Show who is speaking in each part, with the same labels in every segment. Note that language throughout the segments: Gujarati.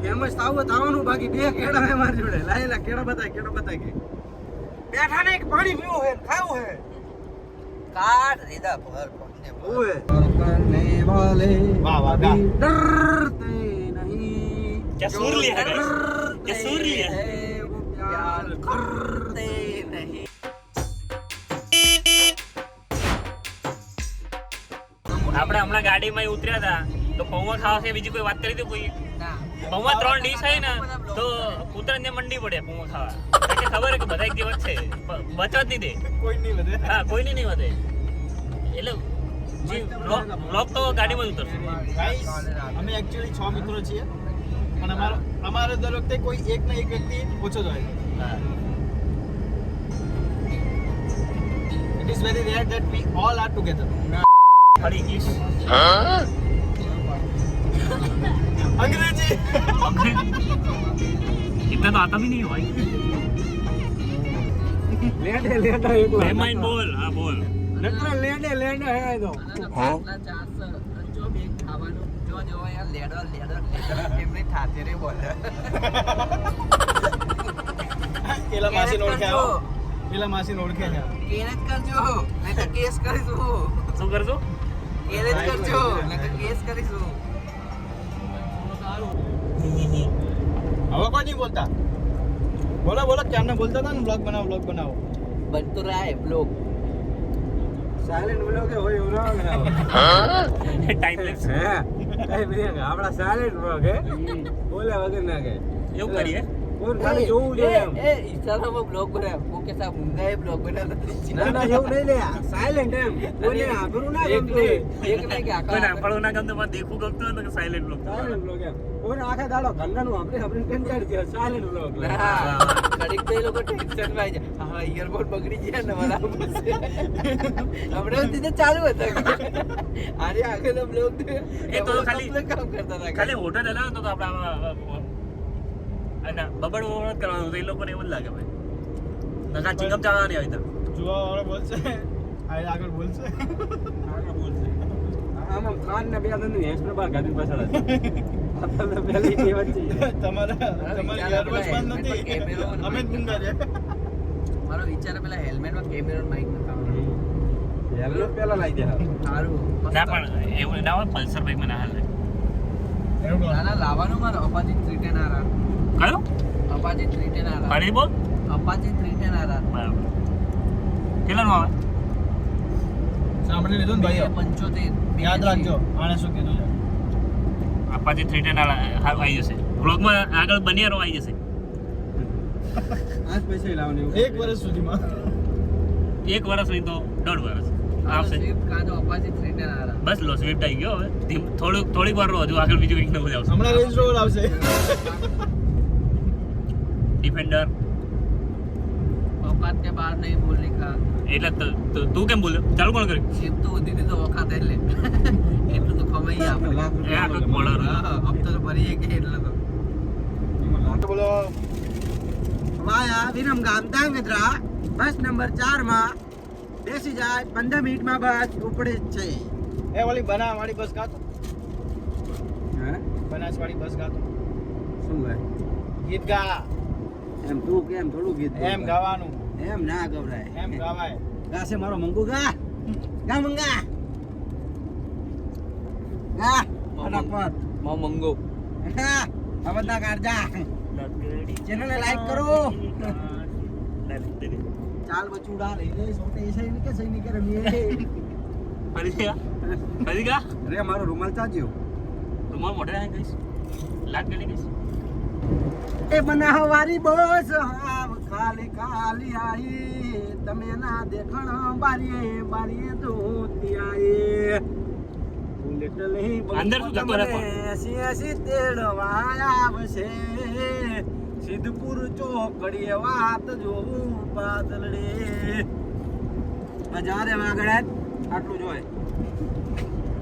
Speaker 1: ફેમસ થાવાનું બાકી બે કેડા હે મારી જોડે લાયેલા કેડા બતાય કે બેઠા ને એક પાણી પીવું હે ખાવું હે કાટ રીદા ભર પકને ઓએ કરને વાલે
Speaker 2: વાહ વાહ
Speaker 1: ડરતે નહીં
Speaker 3: क्या सुर लिया है क्या सुर लिया है
Speaker 1: वो प्यार करते नहीं
Speaker 3: આપણે હમણાં ગાડીમાં ઉતર્યા હતા તો પૌવા ખાવા છે બીજી કોઈ વાત કરી દે કોઈ પૌવા 3 ડીશ આવી ને તો કૂતરાને મંડી પડે પૌવા ખાવા એટલે ખબર છે કે બધા એક દિવસ છે બચવા જ નહીં દે
Speaker 2: કોઈ નહીં વધે
Speaker 3: હા કોઈને નહીં વધે એટલે જી બ્લોક તો ગાડીમાં જ ઉતરશે
Speaker 2: ગાઈસ અમે એક્ચ્યુઅલી 6 મિત્રો છીએ પણ અમારો દર વખતે કોઈ એક ને એક વ્યક્તિ ઓછો જ હોય
Speaker 3: હા
Speaker 2: it is very rare that we all are together
Speaker 3: ફરી ઇંગ્લિશ
Speaker 2: अंग्रेजी
Speaker 3: इतना तो आता भी नहीं है भाई
Speaker 1: લેડે એકલા
Speaker 3: મહેમાન બોલ હા બોલ
Speaker 1: નકરા લેડે હે તો
Speaker 4: જો બે ખાવાનું જો યાર લેડો એમને ઠાતે રે બોલે
Speaker 2: પેલા માસી ઓળખ્યા પેલા માસી ઓળખ્યા
Speaker 4: કેર જ કરજો નહીં તો કેસ કરીશું
Speaker 3: શું કરજો
Speaker 4: કેર જ કરજો નહીં તો કેસ કરીશું
Speaker 2: હવે કોઈ નહીં બોલતા બોલો ક્યારના બોલતા હતા ને બ્લોગ બનાવો
Speaker 4: બનતો રહે બ્લોગ
Speaker 1: સાયલેન્ટ બ્લોગ હોય એવું ના
Speaker 3: ટાઈમલેસ
Speaker 1: હે એ બ્રેક આપડા સાયલેન્ટ બ્લોગ હે બોલે વગર ના કે
Speaker 3: એવું કરીએ
Speaker 1: કોણ ખાલી જોવું જોઈએ એમ
Speaker 4: એ ઇન્સ્ટાગ્રામમાં બ્લોગ બનાવ કો કે સા મુંગાએ બ્લોગ બનાવતા
Speaker 1: ના એવું નહીં લે સાયલેન્ટ એમ કોઈને આભરું ના ગમતું
Speaker 4: એક નહીં કે
Speaker 3: કોઈ
Speaker 4: આખા
Speaker 3: નાનપણું ના ગમતું મને દેખવું ગમતું હોય તો સાયલેન્ટ બ્લોક
Speaker 1: સાયલેન્ટ બ્લોગ એમ કોઈને આખા દાડો ઘરનાનું આપણે કંટાળી જાય સાયલેન્ટ બ્લોગ
Speaker 4: કડીક તો એ લોકો ટેન્શન માં આવી જાય હા ઇયરબોડ બગડી ગયા ને મારા હમણાં સુધી ચાલુ હતા આજે આગળનો બ્લોગ
Speaker 3: એ તો ખાલી
Speaker 4: કામ કરતા હતા
Speaker 3: ખાલી હોટલ હલાવ તો આપણે અને બબડ વબડ કરવાનું તો એ લોકોને એવું જ લાગે ભાઈ નકા ચિંગમ ચાવવાની આવી તો
Speaker 2: જોવા વાળો બોલશે આગળ બોલશે
Speaker 1: આમાં ખાન ને બે દંડ હેસ્ટર બાર ગાડી પાછળ આપણે પહેલી જે વચ્ચે
Speaker 2: તમારી એરબસ બંધ નથી અમે જ ગુંડા છે
Speaker 4: મારો વિચાર પેલા હેલ્મેટમાં કેમેરો માઇક નખાવવાનો
Speaker 1: હેલ્મેટ પહેલા લાવી દે
Speaker 4: સારું
Speaker 3: ના પણ એવું ના હોય પલ્સર બાઈકમાં ના હાલે
Speaker 4: ના લાવવાનું મારો અપાચી 310 આર
Speaker 3: કયો
Speaker 4: અપાચી 310 આર
Speaker 3: ફરી બોલ
Speaker 4: અપાચી 310 આર
Speaker 3: બરાબર કેટલાનું આવે
Speaker 2: સાંભળી લીધું ને ભાઈ
Speaker 4: 75
Speaker 2: યાદ રાખજો આને શું કીધું છે
Speaker 3: અપાચી 310 આવી જશે વ્લોગમાં આગળ બન્યારો આવી જશે
Speaker 1: આજ પૈસા લાવવાનું
Speaker 2: એક વર્ષ સુધીમાં
Speaker 3: 1 વર્ષ નહીં તો 1.5 વર્ષ આવશે
Speaker 4: સ્વિફ્ટ કાં તો અપાચી 310 આર
Speaker 3: બસ લો સ્વિફ્ટ આવી ગયો હવે થોડીક વાર રહો હજુ આગળ બીજું કંઈક નવું જ આવશે
Speaker 2: હમણાં રેન્જ રોવર આવશે
Speaker 3: ડિફેન્ડર
Speaker 4: औकात के बाहर नहीं बोलने का
Speaker 3: એટલે તું કેમ બોલ્યો ચાલુ કોણ કર્યું
Speaker 4: शिव तो होती थी तो औकात એટલે એટલું તો કમાઈ આપણે
Speaker 1: લાખ
Speaker 3: એ આગળ મોડર
Speaker 4: હા હપ્તો તો ભરીએ કે એટલે તો
Speaker 2: બોલો
Speaker 1: વાયા વિરમ ગામ ધાંગધ્રા બસ નંબર 4 માં બેસી જાય 15 મિનિટમાં બસ ઉપડે જ છે
Speaker 2: એ ઓલી બનાસવાળી બસ ગાતો
Speaker 1: હે
Speaker 2: બનાસવાળી બસ ગાતો
Speaker 1: શું ભાઈ
Speaker 2: ગીત ગા
Speaker 1: એમ તું કેમ થોડું ગીત
Speaker 2: એમ ગાવાનું
Speaker 1: એમ ના ગવરાય
Speaker 2: એમ ગાવાય
Speaker 1: ગાશે મારો મંગુ ગા ગા મંગા ગા ફટાફટ
Speaker 4: મો મંગો
Speaker 1: હા હવે ના કાઢજા ચેનલ ને લાઈક કરો ચાલ બચુડા લઈ લે સોટે એસઈ ને કે સઈ ની કે રમીએ
Speaker 3: ફરી કા
Speaker 1: રે મારો રૂમાલ ચાજ્યો
Speaker 3: તમાર મોઢે આવી ગઈશ લાગ ગઈ ગઈશ
Speaker 1: એ બનાવારી બોસ આવ ખાલી ખાલી આઈ તમે ના દેખણ બારીએ જોતી આઈ બુલેટ લઈ
Speaker 3: અંદર શું જતો રહે પણ?
Speaker 1: એસી તેડવા આવશે સિદ્ધપુર ચોકડીએ વાત જોવું પાતળડે બજારે વાગડે આટલું જોય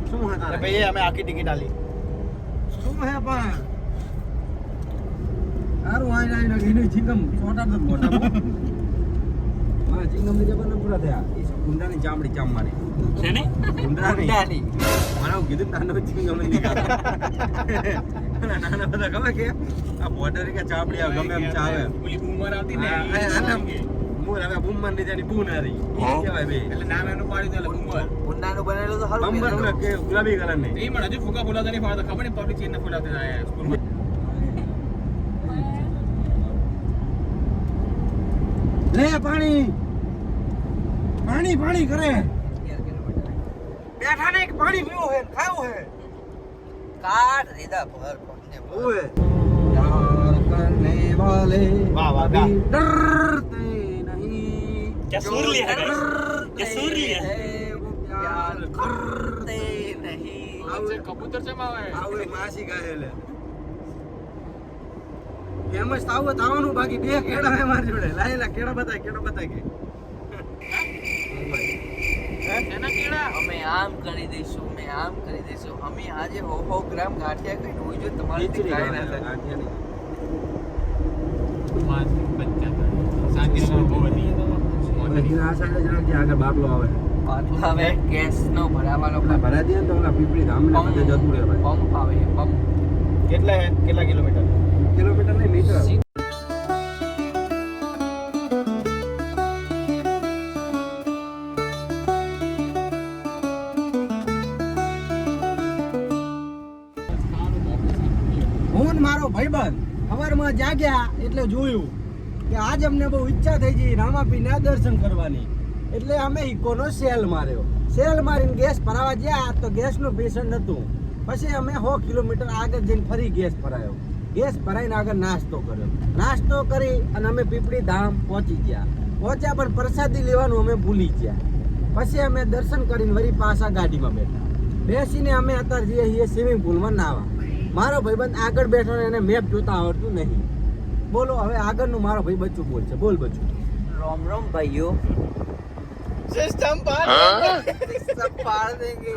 Speaker 1: શું હતા
Speaker 2: અરે ભાઈ અમે આખી ટિકિટ આલી
Speaker 1: શું હે પણ સારું આઈ ના એને ચિંગમ છોટા તો મોટા હા ચિંગમ ની જબર પૂરા થયા એ શું ગુંડાની ચામડી ચામવાની
Speaker 3: છે ને
Speaker 1: ગુંડાની
Speaker 4: ડાલી
Speaker 1: મારા કીધું નાનો ચિંગમ ની નાના બધા ખબર કે આ બોર્ડર કે ચાપડી આવે ગમે એમ ચાવે
Speaker 2: ઓલી બૂમર આવતી ને
Speaker 1: મૂળ હવે બુમ્મર ની જાની બુનારી કહેવાય બે
Speaker 2: એટલે નામ એનું પાડી દે એટલે બૂમર
Speaker 4: ઉન્નાનું બનેલું તો સારું
Speaker 1: બમ્બર ઓલા કે ગુલાબી કલર ની
Speaker 2: એ મને હજુ ફૂગા ફૂલાતા નહીં ફાવતા ખબર નહીં પબ્લિક ચેન ના ફૂલાતા આયા સ્કૂલમાં
Speaker 1: લે પાણી પાણી પાણી કરે બેઠા ને એક પાણી પીવું હે ખાવું હે
Speaker 4: કાઢ રીદા ભર પગને
Speaker 1: ઓએ પ્યાર કરને વાલે
Speaker 2: વાહ વાહ ગા
Speaker 1: ડરતે નહીં
Speaker 3: क्या सुर लिया है क्या सुर लिया है
Speaker 4: प्यार करते नहीं
Speaker 2: આજે કબૂતર છે માવે
Speaker 1: આવું માસી ગાયેલે ફેમસ થાવું થાવાનું બાકી બે કેડા હે મારી જોડે લાયેલા કેડા બતાય કે
Speaker 2: એના કેળા
Speaker 4: અમે આમ કરી દઈશું અમે આજે 100 ગ્રામ ગાંઠિયા કઈ હોય જો તમારે થી કાઈ ના થાય
Speaker 1: આગળ બાટલો આવે
Speaker 4: પાટલા હવે ગેસ નો ભરાવાનો
Speaker 1: ભરા દે તો ઓલા પીપળી ગામને બધે જતું રહે ભાઈ
Speaker 4: પંપ આવે પંપ
Speaker 2: કેટલા કિલોમીટર
Speaker 1: કિલોમીટર નહીં મીટર હું મારો ભાઈબંધ સવારમાં જાગ્યા એટલે જોયું કે આજ અમને બહુ ઈચ્છા થઈ ગઈ રામાપીરના દર્શન કરવાની એટલે અમે ઇકોનો સેલ માર્યો સેલ મારીને ગેસ ભરાવા ગયા તો ગેસનું પેશન્ટ હતું પછી અમે 100 કિલોમીટર આગળ જઈને ફરી ગેસ ભરાયો ગેસ ભરાઈને આગળ નાસ્તો કર્યો નાસ્તો કરી અને અમે પીપળી ધામ પહોંચ્યા પણ પ્રસાદી લેવાનું અમે ભૂલી ગયા પછી અમે દર્શન કરીને વળી પાછા ગાડીમાં બેસીને અમે અત્યારે જઈએ છીએ સ્વિમિંગ પુલમાં નાવા મારો ભાઈબંધ આગળ બેઠો એને મેપ જોતા આવડતું નહીં બોલો હવે આગળનું મારો ભાઈ બચ્ચું બોલશે બોલ બચ્ચું
Speaker 4: रोम रोम भाइयों
Speaker 2: સિસ્ટમ
Speaker 4: सब पार देंगे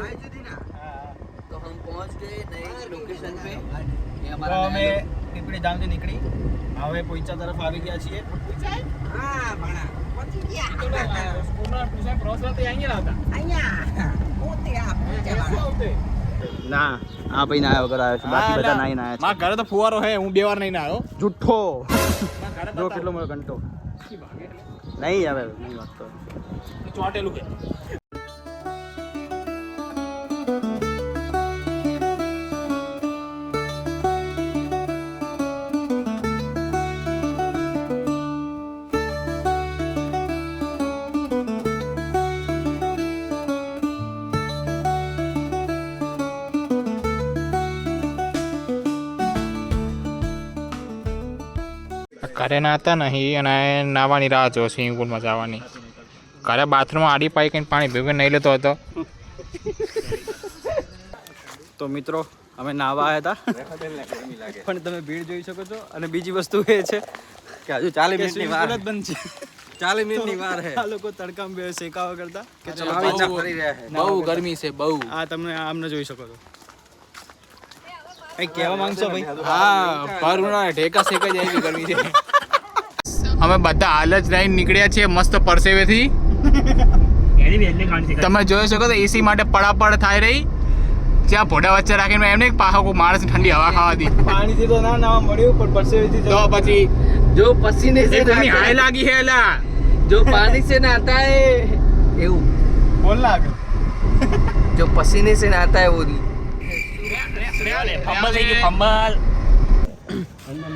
Speaker 4: तो हम पहुंच गए नई लोकेशन पे ये
Speaker 2: તો
Speaker 4: हमारा
Speaker 2: અમે પીપળી ધામથી નીકળી હવે પોઈચા તરફ આવી ગયા છીએ
Speaker 1: હા ભણા પહોંચી ગયા
Speaker 2: સ્કૂલના ટ્યુશન પ્રોસેસ તે અહીંયા હતા
Speaker 1: અહીંયા પોતે આ
Speaker 5: ના આ ભાઈ ના વગર આવ્યો છે બાકી બધા નાઈ ના આવ્યા
Speaker 2: મારા ઘરે તો ફુવારો હે હું 2 વાર નહીં આવ્યો
Speaker 5: છે જુઠ્ઠો
Speaker 2: મારા ઘરે
Speaker 5: જો કેટલો મોટો ઘંટો નહીં આવે નહીં વાત તો
Speaker 2: ચોટેલું કે ઘરે નાતા નહીં અને નાવાની રાહ જો સ્વિમિંગ પુલમાં જવાની ઘરે બાથરૂમમાં આડી પાઈ કંઈ પાણી ભેગું નહીં લેતો હતો
Speaker 5: તો મિત્રો અમે નાવા આવ્યા હતા પણ તમે ભીડ જોઈ શકો છો અને બીજી વસ્તુ એ છે કે હજુ 40 મિનિટની વાર
Speaker 2: બંધ છે
Speaker 5: 40 મિનિટની વાર છે
Speaker 2: આ લોકો તડકામાં બે શેકાવા કરતા
Speaker 5: કે ચલો પાછા ફરી રહ્યા છે
Speaker 2: બહુ ગરમી છે બહુ આ તમે આમને જોઈ શકો છો કઈ કહેવા માંગશો ભાઈ હા પરુણા ઢેકા શેકાઈ જાય એવી ગરમી છે અમે બધા હાલ જ લઈને નીકળ્યા છીએ મસ્ત પરસેવેથી
Speaker 3: એની બેનને ખાણી છે
Speaker 2: તમે જોઈ શકો તો એસી માટે પડાપડ થાય રહી જ્યાં ભોડા વચ્ચે રાખીને એમને પાછો કોઈ માણસ ઠંડી હવા ખાવા દી
Speaker 5: પાણીથી તો ના નાવા મળ્યું પણ પરસેવેથી
Speaker 2: તો પછી
Speaker 4: जो पसीने से
Speaker 2: કોની હાય લાગી હે એલા
Speaker 4: जो पानी से नहाता है એવું
Speaker 2: બોલ લાગ
Speaker 4: जो पसीने से नहाता है वो
Speaker 3: ફંબલ થઈ ગયું ફંબલ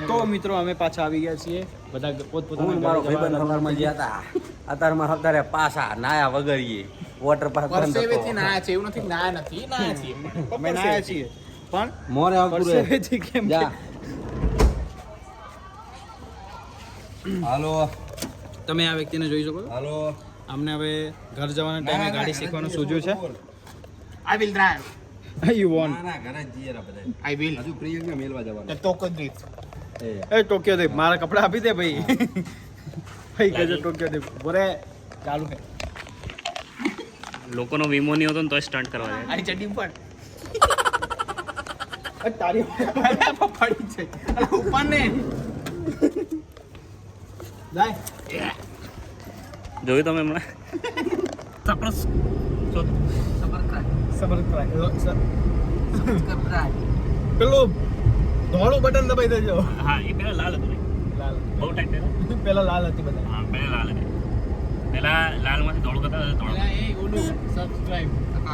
Speaker 5: તો મિત્રો અમે પાછા આવી ગયા છીએ બધા
Speaker 1: હું
Speaker 5: પોતપોતાના
Speaker 1: મારો
Speaker 5: ઘરે
Speaker 1: ભાઈબંધ
Speaker 5: જવાના
Speaker 1: સવારમાં ગયા હતા અત્યારમાં અત્યારે પાછા નાયા વગરીએ વોટર પાર્ક
Speaker 2: પરસેવેથી નાયા છે એવું નથી નાયા નથી નાયા છીએ
Speaker 5: અમે નાયા છીએ પણ
Speaker 1: મોરે આવતું રહે
Speaker 5: પરસેવેથી કેમ
Speaker 1: જા હાલો
Speaker 5: તમે આ વ્યક્તિને જોઈ શકો છો
Speaker 1: હાલો
Speaker 5: અમને હવે ઘર જવાના ટાઈમે ગાડી શીખવાનું સૂઝ્યું છે
Speaker 2: I will drive
Speaker 5: you want
Speaker 1: ના ઘરે જ જઈએ રા બધા
Speaker 2: આઈ વિલ
Speaker 1: હજુ પ્રિયંકા મેલવા જવાનું
Speaker 2: તો કોક દ્રીપ
Speaker 5: એ ટોક્યો દેવ મારા કપડા આપી દે ભાઈ ભાઈ કહેજો ટોક્યો દેવ બોરે ચાલુ છે
Speaker 3: લોકોનો વીમો નહીં હોતો ને તો સ્ટન્ટ કરવા જાય
Speaker 2: આની ચડ્ડી ઉપર તારી પડી છે ઉપર ને જાય
Speaker 3: જોયું તમે હમણાં સપ્રસ
Speaker 4: सबर कर
Speaker 2: સબર કરાય
Speaker 4: सबर कर
Speaker 2: પેલો
Speaker 4: रहा है।
Speaker 2: પેલો
Speaker 5: શું?
Speaker 2: પેલો
Speaker 5: શું?
Speaker 2: પેલો
Speaker 5: ધોળું બટન દબાઈ દેજો.
Speaker 3: હા એ પેલા લાલ હતું ને
Speaker 5: લાલ.
Speaker 3: બહુ ટાઈમ પહેલા
Speaker 5: પેલા લાલ હતી બધા.
Speaker 3: હા પહેલા લાલ હતી પેલા લાલ માંથી ધોળું કરતા ધોળું
Speaker 2: સબસ્ક્રાઇબ